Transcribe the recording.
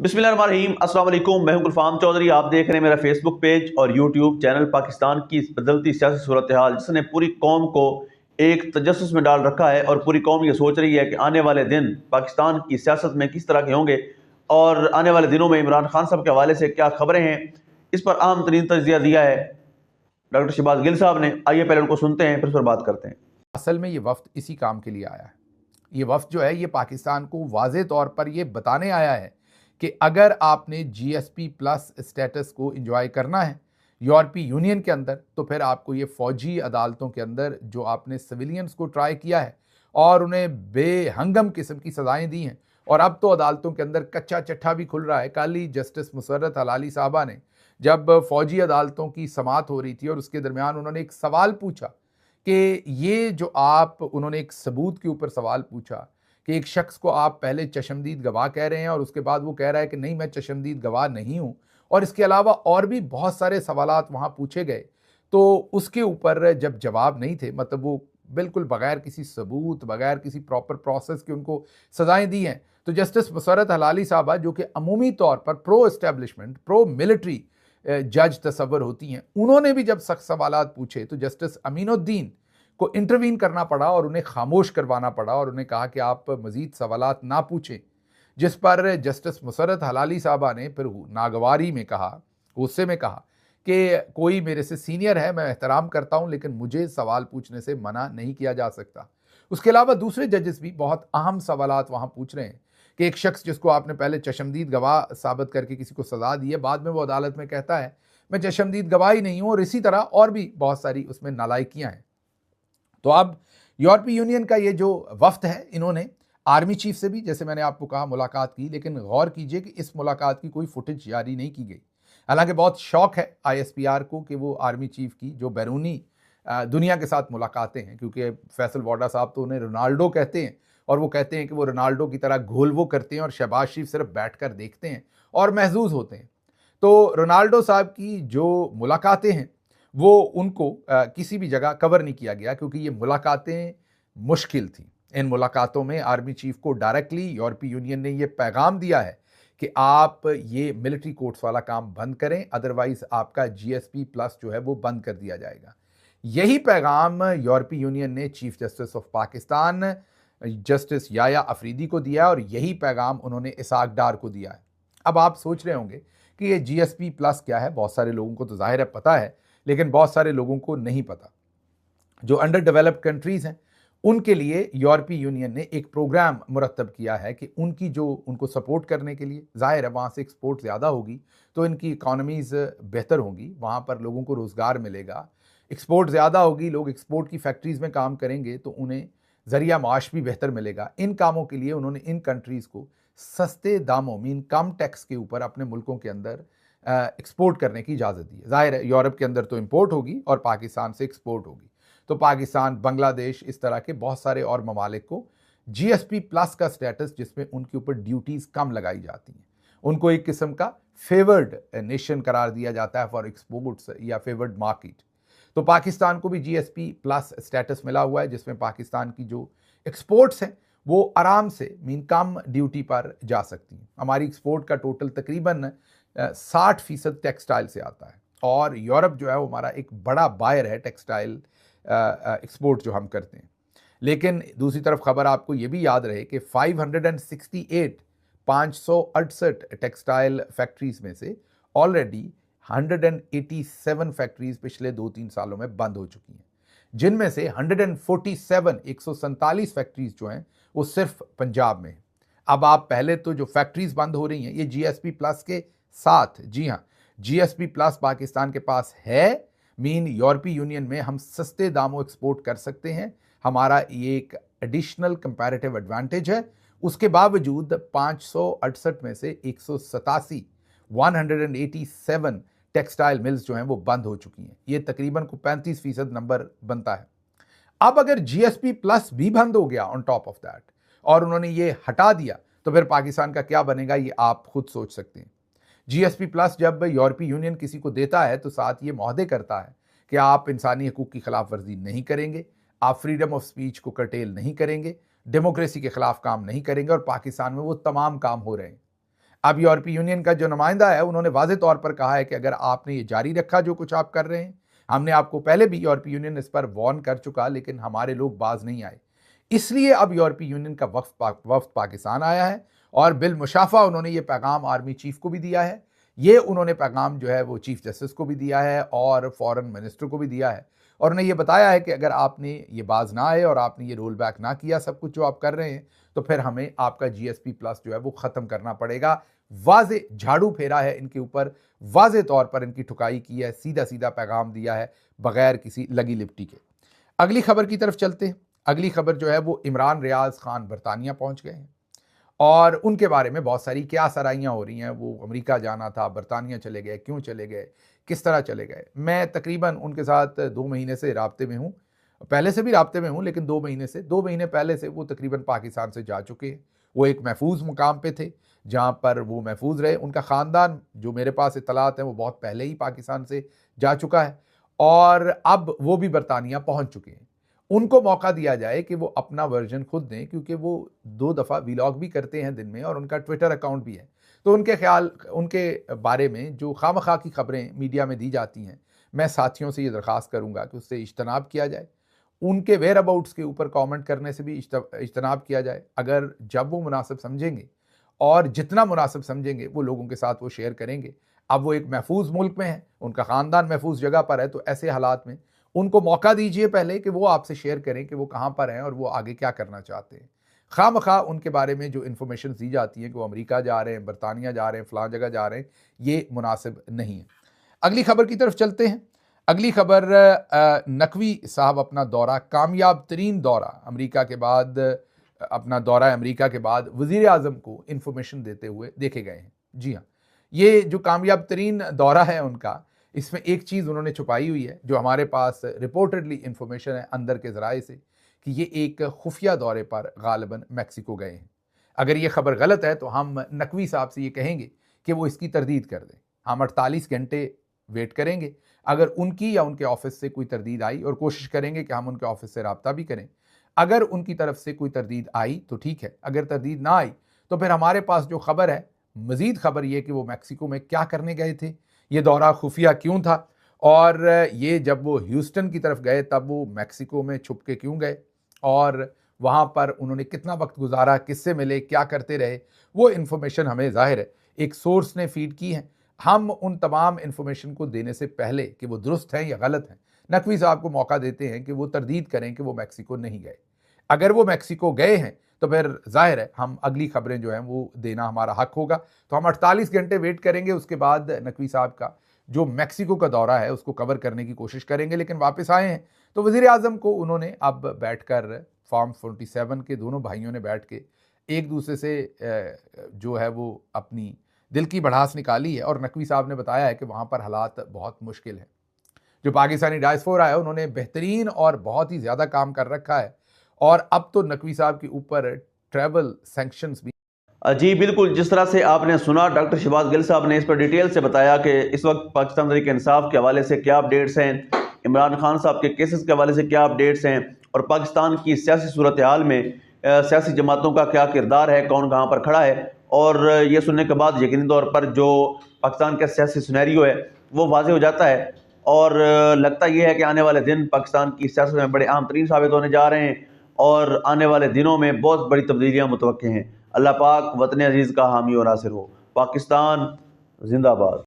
बिस्मिल्लाहिर्रहमानिर्रहीम, अस्सलाम वालेकुम। मैं हूं गुलफाम चौधरी। आप देख रहे हैं मेरा फेसबुक पेज और यूट्यूब चैनल। पाकिस्तान की इस बदलती सियासी सूरत हाल जिसने पूरी कौम को एक तजस्सुस में डाल रखा है और पूरी कौम ये सोच रही है कि आने वाले दिन पाकिस्तान की सियासत में किस तरह के होंगे और आने वाले दिनों में इमरान खान साहब के हवाले से क्या खबरें हैं, इस पर अहम तरीन तजिया दिया है डॉक्टर शहबाज गिल साहब ने। आइए पहले उनको सुनते हैं, फिर उस पर बात करते हैं। असल में ये वफ्द इसी काम के लिए आया है। ये वफ्द जो है ये पाकिस्तान को वाज़े तौर पर ये बताने आया है कि अगर आपने जीएसपी प्लस स्टेटस को इंजॉय करना है यूरोपीय यूनियन के अंदर, तो फिर आपको ये फ़ौजी अदालतों के अंदर जो आपने सिविलियंस को ट्राई किया है और उन्हें बेहंगम किस्म की सज़ाएँ दी हैं, और अब तो अदालतों के अंदर कच्चा चट्ठा भी खुल रहा है। कल ही जस्टिस मुसर्रत हलाली साहबा ने जब फ़ौजी अदालतों की समाअत हो रही थी और उसके दरमियान उन्होंने एक सवाल पूछा कि ये जो उन्होंने एक सबूत के ऊपर सवाल पूछा कि एक शख्स को आप पहले चशमदीद गवाह कह रहे हैं और उसके बाद वो कह रहा है कि नहीं, मैं चशमदीद गवाह नहीं हूँ, और इसके अलावा और भी बहुत सारे सवालात वहाँ पूछे गए। तो उसके ऊपर जब जवाब नहीं थे, मतलब वो बिल्कुल बगैर किसी सबूत, बगैर किसी प्रॉपर प्रोसेस के उनको सज़ाएँ दी हैं, तो जस्टिस मुसर्रत हलाली साहबा, जो कि अमूमी तौर पर प्रो एस्टेब्लिशमेंट, प्रो मिलिट्री जज तस्वर होती हैं, उन्होंने भी जब सख्त सवालात पूछे तो जस्टिस अमीनुद्दीन को इंटरवीन करना पड़ा और उन्हें खामोश करवाना पड़ा और उन्हें कहा कि आप मज़ीद सवालात ना पूछें। जिस पर जस्टिस मुसर्रत हलाली साहबा ने फिर नागवारी में कहा, गुस्से में कहा कि कोई मेरे से सीनियर है, मैं एहतराम करता हूं, लेकिन मुझे सवाल पूछने से मना नहीं किया जा सकता। उसके अलावा दूसरे जजेस भी बहुत अहम सवालात वहां पूछ रहे हैं कि एक शख्स जिसको आपने पहले चशमदीद गवाह साबित करके किसी को सजा दी है, बाद में वो अदालत में कहता है मैं चशमदीद गवाह ही नहीं हूं, और इसी तरह और भी बहुत सारी उसमें नालायकियां हैं। तो अब यूरोपीय यूनियन का ये जो वफ्द है, इन्होंने आर्मी चीफ से भी, जैसे मैंने आपको कहा, मुलाकात की, लेकिन गौर कीजिए कि इस मुलाकात की कोई फुटेज जारी नहीं की गई। हालांकि बहुत शौक है आईएसपीआर को कि वो आर्मी चीफ की जो बैरूनी दुनिया के साथ मुलाकातें हैं, क्योंकि फैसल वाडा साहब तो उन्हें रोनाल्डो कहते हैं और वो कहते हैं कि वो रोनाल्डो की तरह घोल वो करते हैं और शहबाज शरीफ सिर्फ बैठकर देखते हैं और महजूज होते हैं। तो रोनाल्डो साहब की जो मुलाकातें हैं वो उनको किसी भी जगह कवर नहीं किया गया, क्योंकि ये मुलाकातें मुश्किल थी। इन मुलाकातों में आर्मी चीफ को डायरेक्टली यूरोपीय यूनियन ने ये पैगाम दिया है कि आप ये मिलिट्री कोर्ट्स वाला काम बंद करें, अदरवाइज आपका जीएसपी प्लस जो है वो बंद कर दिया जाएगा। यही पैगाम यूरोपीय यूनियन ने chief justice of Pakistan justice Yahya Afridi को दिया और यही पैगाम उन्होंने इसाक डार को दिया है। अब आप सोच रहे होंगे कि ये जीएसपी प्लस क्या है। बहुत सारे लोगों को तो जाहिर है पता है, लेकिन बहुत सारे लोगों को नहीं पता। जो अंडर डेवलप्ड कंट्रीज हैं उनके लिए यूरोपीय यूनियन ने एक प्रोग्राम मुरतब किया है कि उनकी जो उनको सपोर्ट करने के लिए, जाहिर है वहाँ से एक्सपोर्ट ज़्यादा होगी तो इनकी इकॉनमीज़ बेहतर होंगी, वहाँ पर लोगों को रोज़गार मिलेगा। एक्सपोर्ट ज़्यादा होगी, लोग एक्सपोर्ट की फैक्ट्रीज़ में काम करेंगे तो उन्हें ज़रिया माश भी बेहतर मिलेगा। इन कामों के लिए उन्होंने इन कंट्रीज़ को सस्ते दामों मीन कम टैक्स के ऊपर अपने मुल्कों के अंदर एक्सपोर्ट करने की इजाज़त दी है। जाहिर है यूरोप के अंदर तो इंपोर्ट होगी और पाकिस्तान से एक्सपोर्ट होगी। तो पाकिस्तान, बांग्लादेश, इस तरह के बहुत सारे और ममालिक को जीएसपी प्लस का स्टेटस, जिसमें उनके ऊपर ड्यूटीज़ कम लगाई जाती हैं, उनको एक किस्म का फेवर्ड नेशन करार दिया जाता है फॉर एक्सपोर्ट्स या फेवर्ड मार्केट। तो पाकिस्तान को भी जीएसपी प्लस स्टेटस मिला हुआ है, जिसमें पाकिस्तान की जो एक्सपोर्ट्स हैं वो आराम से मीन कम ड्यूटी पर जा सकती हैं। हमारी एक्सपोर्ट का टोटल तकरीबन 60% टेक्सटाइल से आता है और यूरोप जो है वो हमारा एक बड़ा बायर है टेक्सटाइल एक्सपोर्ट जो हम करते हैं। लेकिन दूसरी तरफ खबर आपको ये भी याद रहे कि 568 टेक्सटाइल फैक्ट्रीज में से ऑलरेडी 187 फैक्ट्रीज पिछले 2-3 सालों में बंद हो चुकी हैं, जिनमें से 147 फैक्ट्रीज जो हैं वो सिर्फ पंजाब में है। अब आप पहले तो जो फैक्ट्रीज बंद हो रही हैं ये जीएसपी प्लस के साथ, जी हाँ, जीएसपी प्लस पाकिस्तान के पास है, मीन यूरोपीय यूनियन में हम सस्ते दामों एक्सपोर्ट कर सकते हैं, हमारा ये एक एडिशनल कंपैरेटिव एडवांटेज है। उसके बावजूद 568 में से 187 टेक्सटाइल मिल्स जो हैं वो बंद हो चुकी हैं। ये तकरीबन को 35% नंबर बनता है। अब अगर जीएसपी प्लस भी बंद हो गया ऑन टॉप ऑफ दैट और उन्होंने ये हटा दिया, तो फिर पाकिस्तान का क्या बनेगा ये आप खुद सोच सकते हैं। जीएसपी प्लस जब यूरोपीय यूनियन किसी को देता है तो साथ ये मुआहदे करता है कि आप इंसानी हकूक़ की खिलाफ वर्जी नहीं करेंगे, आप फ्रीडम ऑफ स्पीच को कर्टेल नहीं करेंगे, डेमोक्रेसी के खिलाफ काम नहीं करेंगे, और पाकिस्तान में वो तमाम काम हो रहे हैं। अब यूरोपीय यूनियन का जो नुमाइंदा है उन्होंने वाज़े तौर पर कहा है कि अगर आपने ये जारी रखा जो कुछ आप कर रहे हैं, हमने आपको पहले भी यूरोपीय यूनियन इस पर वार्न कर चुका, लेकिन हमारे लोग बाज नहीं आए, इसलिए अब यूरोपीय यूनियन का वफ्द पाकिस्तान आया है और बिलमुशाफा उन्होंने ये पैगाम आर्मी चीफ को भी दिया है, ये उन्होंने पैगाम जो है वो चीफ जस्टिस को भी दिया है और फॉरेन मिनिस्टर को भी दिया है और उन्हें ये बताया है कि अगर आपने ये बाज ना आए और आपने ये रोल बैक ना किया सब कुछ जो आप कर रहे हैं, तो फिर हमें आपका GSP प्लस जो है वो ख़त्म करना पड़ेगा। वाजे झाड़ू फेरा है इनके ऊपर, वाजे तौर पर इनकी ठुकाई की है, सीधा सीधा पैगाम दिया है बगैर किसी लगी लिपटी के। अगली खबर की तरफ चलते हैं। अगली खबर जो है वो इमरान रियाज खान बरतानिया पहुंच गए हैं और उनके बारे में बहुत सारी क्या सराहियाँ हो रही हैं। वो अमेरिका जाना था, बरतानिया चले गए, क्यों चले गए, किस तरह चले गए। मैं तकरीबन उनके साथ 2 महीने से राब्ते में हूँ, पहले से भी राब्ते में हूँ, लेकिन 2 महीने पहले से वो तकरीबन पाकिस्तान से जा चुके हैं। वो एक महफूज मुकाम पे थे जहाँ पर वो महफूज रहे। उनका ख़ानदान जो मेरे पास इतलात हैं वो बहुत पहले ही पाकिस्तान से जा चुका है और अब वो भी बरतानिया पहुँच चुके हैं। उनको मौका दिया जाए कि वो अपना वर्जन खुद दें, क्योंकि वो 2 दफ़ा व्लॉग भी करते हैं दिन में और उनका ट्विटर अकाउंट भी है। तो उनके बारे में जो खामखा की खबरें मीडिया में दी जाती हैं, मैं साथियों से ये दरख्वास्त करूँगा कि उससे इज्तनाब किया जाए। उनके वेयर अबाउट्स के ऊपर कमेंट करने से भी इज्तनाब किया जाए। अगर जब वो मुनासिब समझेंगे और जितना मुनासिब समझेंगे वो लोगों के साथ वो शेयर करेंगे। अब वो एक महफूज मुल्क में है, उनका ख़ानदान महफूज जगह पर है, तो ऐसे हालात में उनको मौका दीजिए पहले कि वो आपसे शेयर करें कि वो कहाँ पर हैं और वो आगे क्या करना चाहते हैं। खामखा उनके बारे में जो इन्फॉर्मेशन दी जाती है कि वो अमेरिका जा रहे हैं, बरतानिया जा रहे हैं, फ़लाँ जगह जा रहे हैं, ये मुनासिब नहीं है। अगली खबर की तरफ चलते हैं। अगली खबर, नकवी साहब अपना दौरा, कामयाब तरीन दौरा अमेरिका के बाद, अपना दौरा अमेरिका के बाद वज़ीर आज़म को इन्फॉर्मेशन देते हुए देखे गए हैं। जी हाँ, ये जो कामयाब तरीन दौरा है उनका, इसमें एक चीज़ उन्होंने छुपाई हुई है जो हमारे पास रिपोर्टेडली इन्फॉर्मेशन है अंदर के ज़राए से, कि ये एक खुफिया दौरे पर गालिबन मैक्सिको गए हैं। अगर ये खबर गलत है तो हम नकवी साहब से ये कहेंगे कि वो इसकी तरदीद कर दें। हम 48 घंटे वेट करेंगे, अगर उनकी या उनके ऑफिस से कोई तरदीद आई, और कोशिश करेंगे कि हम उनके ऑफिस से रब्ता भी करें। अगर उनकी तरफ से कोई तरदीद आई तो ठीक है, अगर तरदीद ना आई तो फिर हमारे पास जो खबर है, मज़ीद खबर ये कि वो मैक्सिको में क्या करने गए थे, ये दौरा खुफिया क्यों था, और ये जब वो ह्यूस्टन की तरफ गए तब वो मैक्सिको में छुप के क्यों गए, और वहाँ पर उन्होंने कितना वक्त गुजारा, किससे मिले, क्या करते रहे, वो इन्फॉर्मेशन हमें ज़ाहिर है एक सोर्स ने फीड की है। हम उन तमाम इन्फॉर्मेशन को देने से पहले कि वो दुरुस्त हैं या गलत हैं, नकवी साहब को मौका देते हैं कि वो तरदीद करें कि वो मैक्सिको नहीं गए। अगर वो मैक्सिको गए हैं तो फिर जाहिर है हम अगली खबरें जो हैं वो देना हमारा हक होगा। तो हम 48 घंटे वेट करेंगे, उसके बाद नकवी साहब का जो मैक्सिको का दौरा है उसको कवर करने की कोशिश करेंगे। लेकिन वापस आए हैं तो वज़ीर आज़म को उन्होंने अब बैठकर फॉर्म 47 के दोनों भाइयों ने बैठ के एक दूसरे से जो है वो अपनी दिल की भड़ास निकाली है, और नकवी साहब ने बताया है कि वहाँ पर हालात बहुत मुश्किल हैं। जो पाकिस्तानी डायस्पोरा है उन्होंने बेहतरीन और बहुत ही ज़्यादा काम कर रखा है, और अब तो नकवी साहब के ऊपर ट्रैवल सैंक्शंस भी। जी बिल्कुल, जिस तरह से आपने सुना, डॉक्टर शहबाज गिल साहब ने इस पर डिटेल से बताया कि इस वक्त पाकिस्तान तहरीक इंसाफ के हवाले से क्या अपडेट्स हैं, इमरान खान साहब के केसेस के हवाले से क्या अपडेट्स हैं, और पाकिस्तान की सियासी सूरत हाल में सियासी जमातों का क्या किरदार है, कौन कहाँ पर खड़ा है। और ये सुनने के बाद यकीनी तौर पर जो पाकिस्तान का सियासी सिनेरियो है वो वाज़ेह हो जाता है, और लगता ये है कि आने वाले दिन पाकिस्तान की सियासत में बड़े अहम तरीन साबित होने जा रहे हैं, और आने वाले दिनों में बहुत बड़ी तब्दीलियाँ मुतवक्के हैं। अल्लाह पाक वतन अजीज़ का हामी और नासिर हो। पाकिस्तान जिंदाबाद।